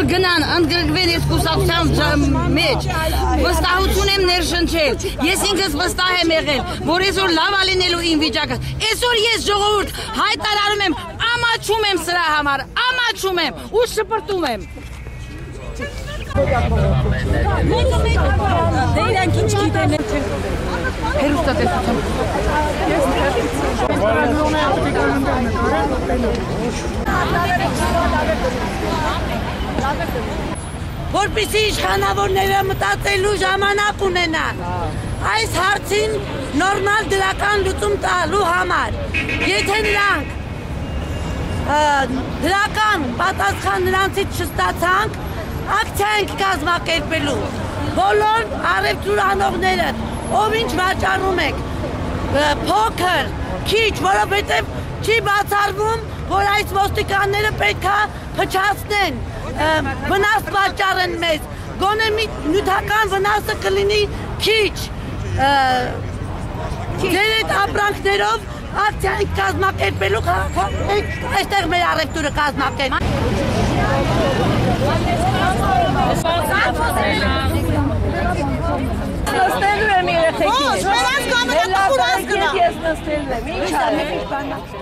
որ գնան ընդգրկվեն այս կուսակցության մեջ, վստահություն եմ ներշնչել, ես ինքս վստահ եմ եղել, որ այսօր լավ է լինելու իմ վիճակը, այսօր ես ժողովուրդ հայտարարում եմ, ամաչում եմ սրա համար, ամաչում եմ ու շպրտում եմ։ Դե իրանք ինչ գիտեն չեն Հերոստատեսություն։ Որպեսզի իշխանավորները մտածելու ժամանակ ունենան այս հարցին նորմալ դրական լուծում տալու համար, եթե նրանք դրական պատասխան նրանցից չստացանք, ակցիա ենք կազմակերպելու, բոլոր առևտուր անողները, ով ինչ վաճառում եք, փոքր, քիչ, որովհետև չի բացառվում, որ այս ոստիկանները պետք է փչացնեն, վնաս վաճառեն մեզ, գոնե նյութական վնասը կլինի քիչ, ձեր այդ ապրանքներով ակցիա ենք կազմակերպելու, այստեղ մեր առևտուրը կազմակերպել։ Նստելու եմ երեխեքին։ Ո՞չ, նրանց կամենակ ուր ազգնա։ Ես նստելու եմ, ինչ արեք։